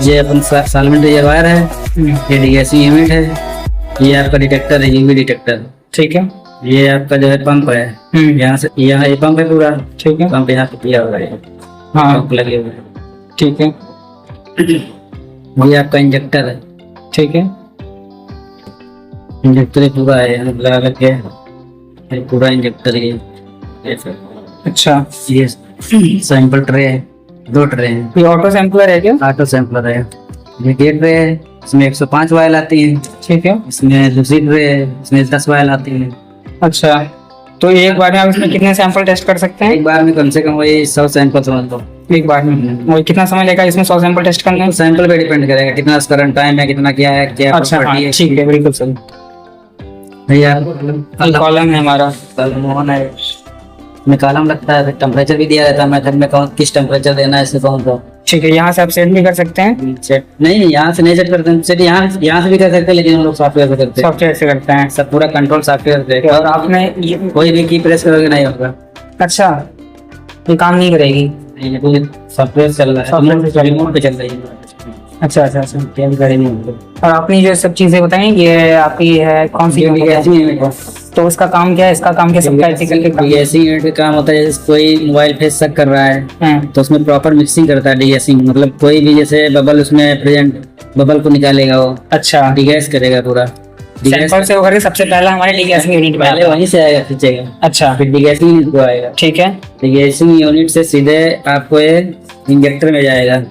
ये अपन solvent reservoir है, ये डीगैसिंग यूनिट है, ये आपका डिटेक्टर है, यूवी डिटेक्टर। ठीक है। ये आपका जो है पंप है, यहाँ से यहाँ ये पंप है पूरा। ठीक है। पंप यहाँ पे किया हुआ है, हाँ पंप लगे हुए हैं। ठीक है। ये आपका इंजेक्टर है। ठीक है। इंजेक्टर ही पूरा है, यहाँ लगा करके ये पूरा इंजेक्टर ये सब। अच्छा, ये सैंपल ट्रे है, 2 ट्रे हैं। ये ऑटो सैंपलर है क्या? ऑटो सैंपलर है। ये गेट ट्रे है, इसमें 105 वायल आती है। ठीक है। इसमें दूसरी ट्रे है, इसमें 10 वायल आती है। अच्छा, तो एक बार में आप इसमें कितने सैंपल टेस्ट कर सकते हैं? एक बार में कम से कम वही 100 सैंपल समझ लो। एक बार में वो कितना समय लेगा इसमें 100 सैंपल टेस्ट करने में? सैंपल पे डिपेंड करेगा, कितना करंट टाइम है, कितना क्या है, क्या अच्छा, हाँ, प्रॉपर्टी है। ठीक है, बिल्कुल सही। भैया कॉलम है हमारा, कॉलम ऑन है, में कॉलम लगता है, टेम्परेचर भी दिया रहता है, मेथड में कौन किस टेम्परेचर देना है इसे कौन सा। ठीक है। यहाँ से आप सेट भी कर सकते हैं? सेट नहीं, यहाँ से नहीं सेट करते हैं, सेट यहाँ से भी कर सकते हैं, लेकिन हम लोग सॉफ्टवेयर से करते हैं। सॉफ्टवेयर से करते हैं सब पूरा कंट्रोल सॉफ्टवेयर से। और आपने ये, कोई भी की प्रेस करोगे नहीं होगा। अच्छा, ये काम नहीं करेगी? सॉफ्टवेयर चल रहा है, सॉफ्टवेयर से रिमोट पे चल रही है। अच्छा अच्छा अच्छा। क्या भी करेंगे। और आपने जो सब चीजें बताई ये आपकी है कौन सी कंपनी है? तो उसका काम क्या है, इसका काम क्या, सबका डीगैसिंग यूनिट का काम होता है, जैसे कोई मोबाइल फेस शक कर रहा है तो उसमें प्रॉपर मिक्सिंग करता है डीगैसिंग, मतलब कोई भी जैसे बबल उसमें प्रेजेंट बबल को निकालेगा वो। अच्छा, डीगैस करेगा पूरा। सैंपल से होकर सबसे पहला हमारे डीगैसिंग यूनिट में पहले वहीं से आएगा, खींचेगा। अच्छा, फिर डीगैसिंग यूनिट को आएगा। ठीक है। डीगैसिंग यूनिट से सीधे आपको ये इंजेक्टर में जाएगा,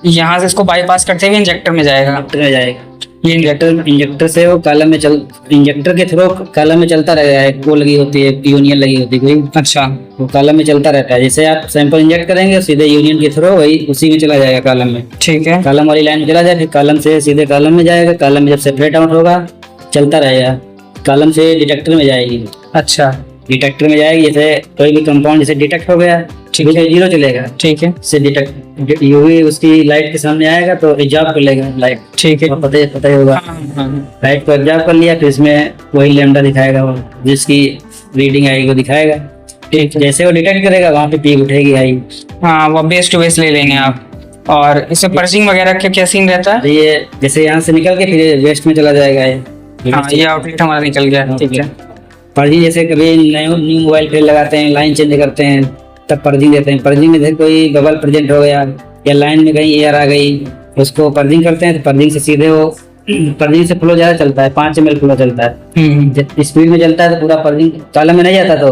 यहाँ से इसको बाईपास करते हुए इंजेक्टर में जाएगा। इंजेक्टर में जाएगा। ये इंजेक्टर से वो कॉलम में इंजेक्टर के थ्रू कॉलम में चलता रहेगा। एक वो लगी होती है, यूनियन लगी होती है कोई। अच्छा, वो कॉलम में चलता रहता है। जैसे आप सैंपल इंजेक्ट करेंगे सीधे यूनियन के थ्रू वही उसी में चला जाएगा कॉलम में। ठीक है। कॉलम वाली लाइन में चला जाए, फिर कॉलम से सीधे कॉलम में जाएगा। कॉलम में जब सेपरेट आउट होगा चलता रहेगा, कॉलम से डिटेक्टर में जाएगी। अच्छा, डिटेक्टर में जाएगी, जैसे कोई भी कंपाउंड जैसे डिटेक्ट हो गया, ठीक है, 0 चलेगा। ठीक है। से डिटेक्ट यूवी उसकी लाइट के सामने आएगा तो एब्जॉर्ब कर लेगा लाइट। ठीक है। पता ही होगा। लाइट को एब्जॉर्ब कर लिया, फिर इसमें वही लैम्डा दिखाएगा, वो जिसकी रीडिंग आएगी वो दिखाएगा। ठीक है। जैसे वो डिटेक्ट करेगा वहाँ पे पीक उठेगी आई। हाँ, वो बेस टू बेस ले लेंगे आप। और इससे पर्सिंग वगैरह का क्या सीन रहता है? ये जैसे यहाँ से निकल के फिर वेस्ट में चला जाएगा ये। हाँ, ये आउटलेट हमारा निकल गया। ठीक है। पर्जिंग जैसे कभी न्यू मोबाइल फिर लगाते हैं, लाइन चेंज करते हैं तब पर्जिंग देते हैं। पर्जिंग में जैसे कोई बबल प्रेजेंट हो गया या लाइन में कहीं एयर आ गई, उसको पर्जिंग करते हैं तो पर्जिंग से सीधे वो पर्जिंग से फ्लो ज्यादा चलता है, 5 ml फ्लो चलता है। स्पीड में चलता है तो पूरा पर्जिंग कॉलम में नहीं जाता, तो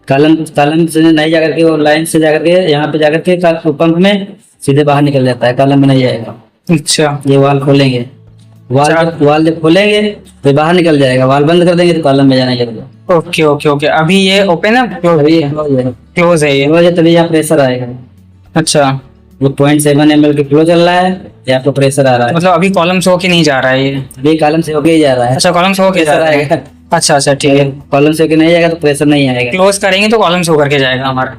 कॉलम से नहीं जाकर के वो लाइन से जाकर के यहाँ पे जाकर के पंप में सीधे बाहर निकल जाता है, कॉलम में नहीं जाएगा। अच्छा, ये वाल खोलेंगे, वाल जब खोलेंगे तो बाहर निकल जाएगा, वाल बंद कर देंगे तो कॉलम में जाने लगेगा। Okay okay okay. अभी ये ओपन है, क्लोज है ये? तभी यहाँ प्रेशर आएगा। अच्छा, वो 0.7 ml के फ्लो चल रहा है, यहाँ पे प्रेशर आ रहा है। मतलब अभी कॉलम से होके नहीं जा रहा है ये? अभी कॉलम से होके ही जा रहा है। अच्छा, कॉलम से होके जा रहा है। अच्छा अच्छा, ठीक है। कॉलम से होके नहीं जाएगा तो प्रेशर नहीं आएगा। क्लोज करेंगे तो कॉलम से होकर के जाएगा हमारा?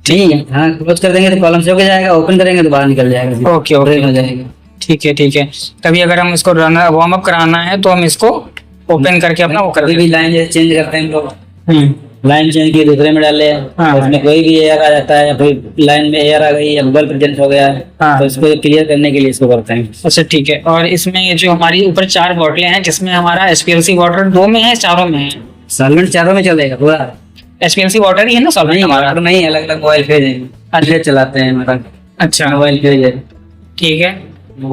ठीक है, हाँ, क्लोज कर देंगे तो कॉलम से होके जाएगा, ओपन करेंगे तो बाहर निकल जाएगा। ओके ओके, हो जाएगा। ठीक है ठीक है। कभी अगर हम इसको वार्म अप कराना है तो हम इसको ओपन करके अपना वो कर कभी भी लाइन जैसे चेंज करते हैं हम लोग, लाइन चेंज की दूसरे में डाले, उसमें कोई भी एयर आ जाता है या फिर लाइन में एयर आ गई या बबल प्रेजेंट हो गया तो इसको क्लियर करने के लिए इसको करते हैं। अच्छा, ठीक है। और इसमें ये जो हमारी ऊपर 4 बोतलें हैं, जिसमें हमारा एसपीएलसी वाटर 2 में है, 4 में है? सॉल्वेंट 4 में चलेगा पूरा। एसपीएलसी वाटर ही है ना सॉल्वेंट हमारा? नहीं, अलग अलग मोबाइल फेज है, अच्छे चलाते हैं हमारा। अच्छा, मोबाइल फेज है। ठीक है।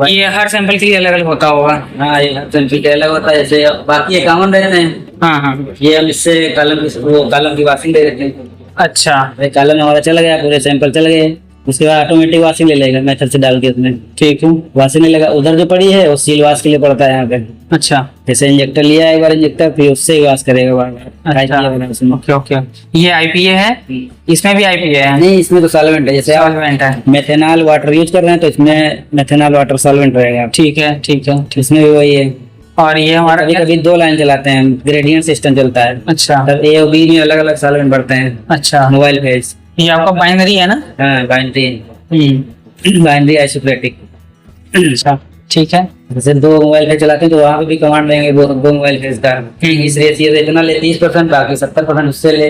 ये हर सैंपल के लिए अलग अलग होता होगा? हाँ, ये हर सैंपल के अलग होता है। जैसे बाकी ये कॉमन रहते हैं। हाँ हाँ। ये हम इससे कॉलम की वाशिंग दे देते हैं। अच्छा, कॉलम हमारा चला गया, पूरे सैंपल चल गए, उसके बाद ऑटोमेटिक वाशिंग ले लेगा मेथड से डाल के उसमें। ठीक है, वाशिंग नहीं लगा, उधर जो पड़ी है वो सील वाश के लिए पड़ता है यहाँ पे। अच्छा, जैसे इंजेक्टर लिया एक बार इंजेक्टर, फिर उससे ही वाश करेगा बार बार। अच्छा, ओके ओके। ये आईपीए है? इसमें भी आईपीए है? नहीं, इसमें तो सॉल्वेंट है। जैसे सॉल्वेंट है, मेथेनॉल वाटर यूज कर रहे हैं तो इसमें मेथेनॉल वाटर सॉल्वेंट रहेगा। ठीक है ठीक है। इसमें भी वही है। और ये हमारा कभी 2 लाइन चलाते हैं, ग्रेडियंट सिस्टम चलता है। अच्छा, तब ए और बी में अलग अलग सॉल्वेंट बढ़ते हैं। अच्छा, मोबाइल फेज। ये आपका बाइनरी है ना? हाँ, बाइनरी आइसोप्रेटिक। अच्छा, ठीक है। जैसे 2 मोबाइल फेज चलाते हैं तो वहाँ पे भी कमांड देंगे 2 मोबाइल फेज का। इस रेशियो से इतना ले, 30%, बाकी 70% उससे ले,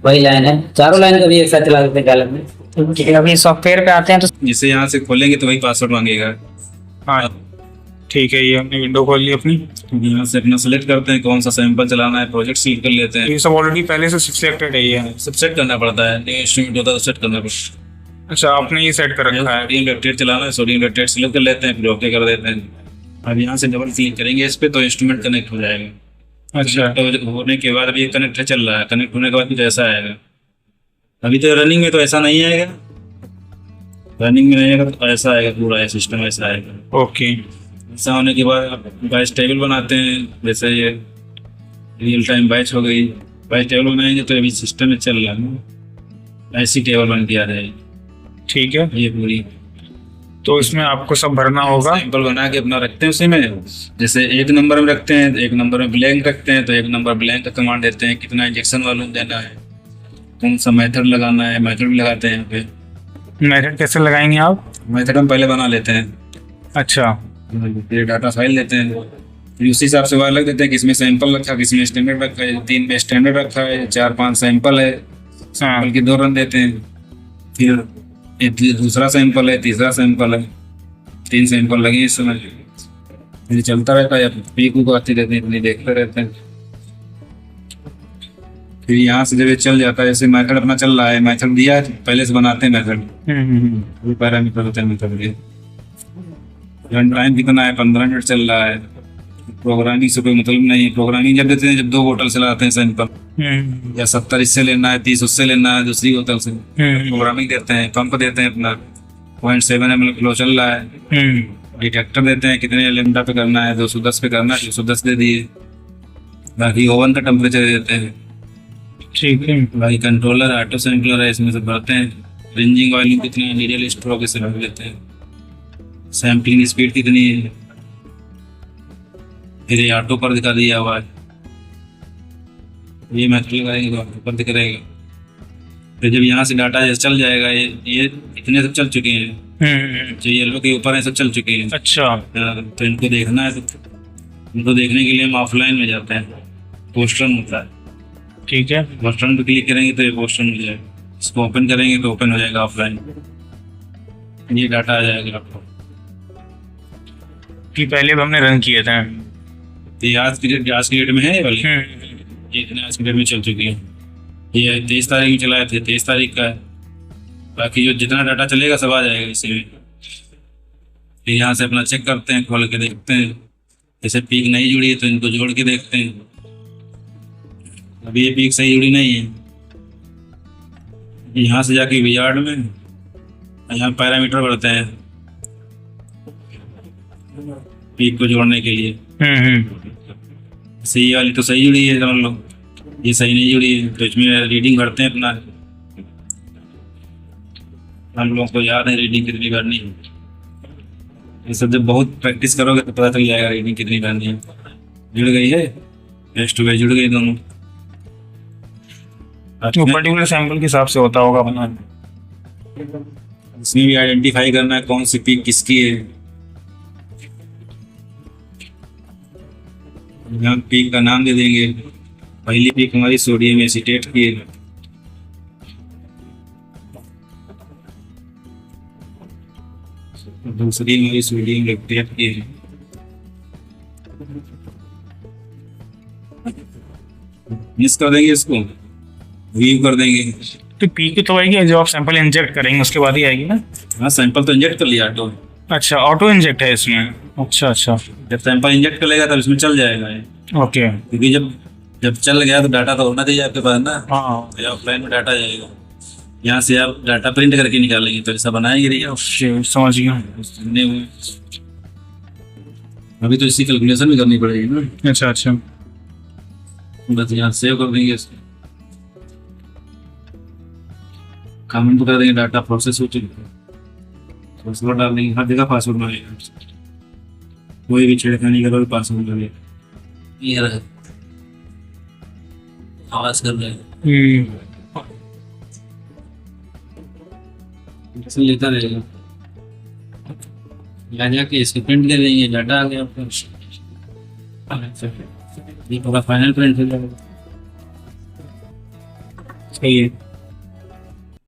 वही लाइन है। चारों लाइन कभी एक साथ चला सकते हैं कॉलम में। ओके, अभी सॉफ्टवेयर पे आते हैं तो जिसे यहाँ से खोलेंगे तो वही पासवर्ड मांगेगा। हाँ ठीक है, ये हमने विंडो खोल ली अपनी। यहाँ से अपना सेलेक्ट करते हैं कौन सा सैंपल चलाना है, प्रोजेक्ट सिलेक्ट कर लेते हैं। ये सब ऑलरेडी पहले से सिलेक्टेड है ये। सब सेट करना पड़ता है, न्यू इंस्ट्रूमेंट होता है तो सेट करना पड़ता है। अच्छा, आपने ये सेट कर रखा है। सोडियम लैक्टेट चलाना है, सोडियम लैक्टेट सिलेक्ट कर लेते हैं, फिर ओके कर देते हैं। अब यहाँ से डबल क्लिक करेंगे इस पे तो इंस्ट्रूमेंट कनेक्ट हो जाएगा। अच्छा, तो होने के बाद अभी ये कनेक्ट चल रहा है, कनेक्ट होने के बाद कुछ ऐसा आएगा। अभी तो रनिंग में तो ऐसा नहीं आएगा, रनिंग में नहीं आएगा तो ऐसा आएगा, पूरा है सिस्टम ऐसा आएगा। ओके। ऐसा होने के बाद आप बैच टेबल बनाते हैं, जैसे ये रियल टाइम बैच हो गई, बैच टेबल बनाएंगे तो अभी सिस्टम में चल रहा है, ऐसी टेबल बन के आ जाएगी। ठीक है, ये पूरी तो इसमें आपको सब भरना होगा। सैंपल बना के अपना रखते हैं उसी में। जैसे एक नंबर में रखते हैं, एक नंबर में ब्लैंक रखते हैं, तो एक नंबर ब्लैंक का कमांड देते हैं, कितना इंजेक्शन वॉल्यूम देना है, कौन सा मेथड लगाना है, मेथड भी लगाते हैं यहाँ पे। मेथड कैसे लगाएंगे आप? मेथड हम पहले बना लेते हैं, अच्छा, फिर डाटा फाइल देते हैं, फिर उसी हिसाब से वायर लग देते हैं, किसमें सैंपल रखा, किसमें स्टैंडर्ड रखा है, 3 में स्टैंडर्ड रखा है, 4-5 सैंपल है, सैंपल के 2 रन देते हैं, फिर एक दूसरा सैंपल है, तीसरा सैंपल है, 3 सैंपल लगे इस समय, फिर चलता रहता है, पीक को आती रहती है, इतनी देखते रहते हैं। फिर यहाँ से जब ये चल जाता है, जैसे मेथड अपना चल रहा है, मेथड दिया है पहले से बनाते हैं मेथड, वो पैरामीटर होते हैं मेथड के। रन टाइम कितना है, 15 मिनट चल रहा है। प्रोग्रामिंग से कोई मतलब नहीं, प्रोग्रामिंग जब देते हैं जब 2 बोतल से लाते हैं सैंपल, या 70 इससे लेना है, 30 उससे लेना है, दूसरी बोतल से प्रोग्रामिंग देते हैं। पंप देते हैं अपना 0.7 ml फ्लो चल रहा है। डिटेक्टर देते हैं कितने लेमडा पे करना है, 210 पे करना है, 210 दे दिए। बाकी ओवन का टेम्परेचर देते हैं, ठीक है। बाकी कंट्रोलर ऑटो सैंपलर है, इसमें से भरते हैं। रिंजिंग वॉल्यूम कितना है, नीडल स्ट्रोक इसे भर लेते हैं। सैम्पलिंग स्पीड कितनी है, फिर ये ऑटो पर दिखा दिया हुआ है, ये मेथड लगाएंगे तो ऑटो पर दिख रहेगा। फिर जब यहाँ से डाटा जैसे चल जाएगा, ये इतने सब चल चुके हैं, जो येलो के ऊपर है सब चल चुके हैं। अच्छा, तो इनको देखना है, तो इनको देखने के लिए हम ऑफलाइन में जाते हैं, पोस्टर होता है, ठीक है। पोस्टर पे क्लिक करेंगे तो ये पोस्टर मिल जाएगा, इसको ओपन करेंगे तो ओपन हो जाएगा ऑफलाइन, ये डाटा आ जाएगा आपको। कि पहले भी हमने रन किए थे। ये आज की डेट में है ये वाली, ये इतने आज की डेट में चल चुकी है। ये 23 तारीख में चलाए थे, 23 तारीख का है। बाकी जो जितना डाटा चलेगा सब आ जाएगा इसी में। फिर यहाँ से अपना चेक करते हैं, खोल के देखते हैं, जैसे पीक नहीं जुड़ी है तो इनको जोड़ के देखते हैं। अभी ये पीक सही जुड़ी नहीं है, यहाँ से जाके विजार्ड में यहाँ पैरामीटर बढ़ते हैं पीक को जोड़ने के लिए। ये वाली तो सही जुड़ी है समझ लो, ये सही नहीं जुड़ी है, तो इसमें रीडिंग भरते हैं अपना। हम लोगों को याद है रीडिंग कितनी भरनी है, ये सब जब बहुत प्रैक्टिस करोगे तो पता चल जाएगा रीडिंग कितनी भरनी है। जुड़ गई है, फेस टू फेस जुड़ गई दोनों। तो पर्टिकुलर सैंपल के हिसाब से होता होगा अपना। इसमें भी आइडेंटिफाई करना है कौन सी पीक किसकी है। यहाँ पीक का नाम दे देंगे, पहली पीक हमारी सोडियम एसीटेट की है, दूसरी हमारी सोडियम लैक्टेट की है। मिस कर देंगे, इसको व्यू कर देंगे। तो पी की तो आएगी जब आप सैंपल इंजेक्ट करेंगे उसके बाद ही आएगी ना। हाँ सैंपल तो इंजेक्ट कर लिया ऑटो। अच्छा, ऑटो इंजेक्ट है इसमें। अच्छा अच्छा, जब सैंपल इंजेक्ट कर लेगा तब इसमें चल जाएगा ये, ओके। क्योंकि जब चल गया तो डाटा तो होना चाहिए आपके पास ना। हाँ, ऑफलाइन में डाटा जाएगा, यहाँ से आप डाटा प्रिंट करके निकालेंगे तो ऐसा बनाएंगे नहीं आप। समझ गया। अभी तो इसकी कैलकुलेशन भी करनी पड़ेगी ना। अच्छा अच्छा, बस यहाँ सेव कर देंगे इसको, कमेंट कर देंगे डाटा प्रोसेस हो चुकी है, पासवर्ड डाल देंगे, हर जगह पासवर्ड मांगेगा, कोई भी छेड़खानी करो पासवर्ड लगेगा। ये रहा आवाज कर रहे हैं, ऐसे लेता रहेगा, यहाँ जाके इसको प्रिंट कर देंगे, डाटा आ गया आपका, ये पूरा फाइनल प्रिंट हो जाएगा। सही है।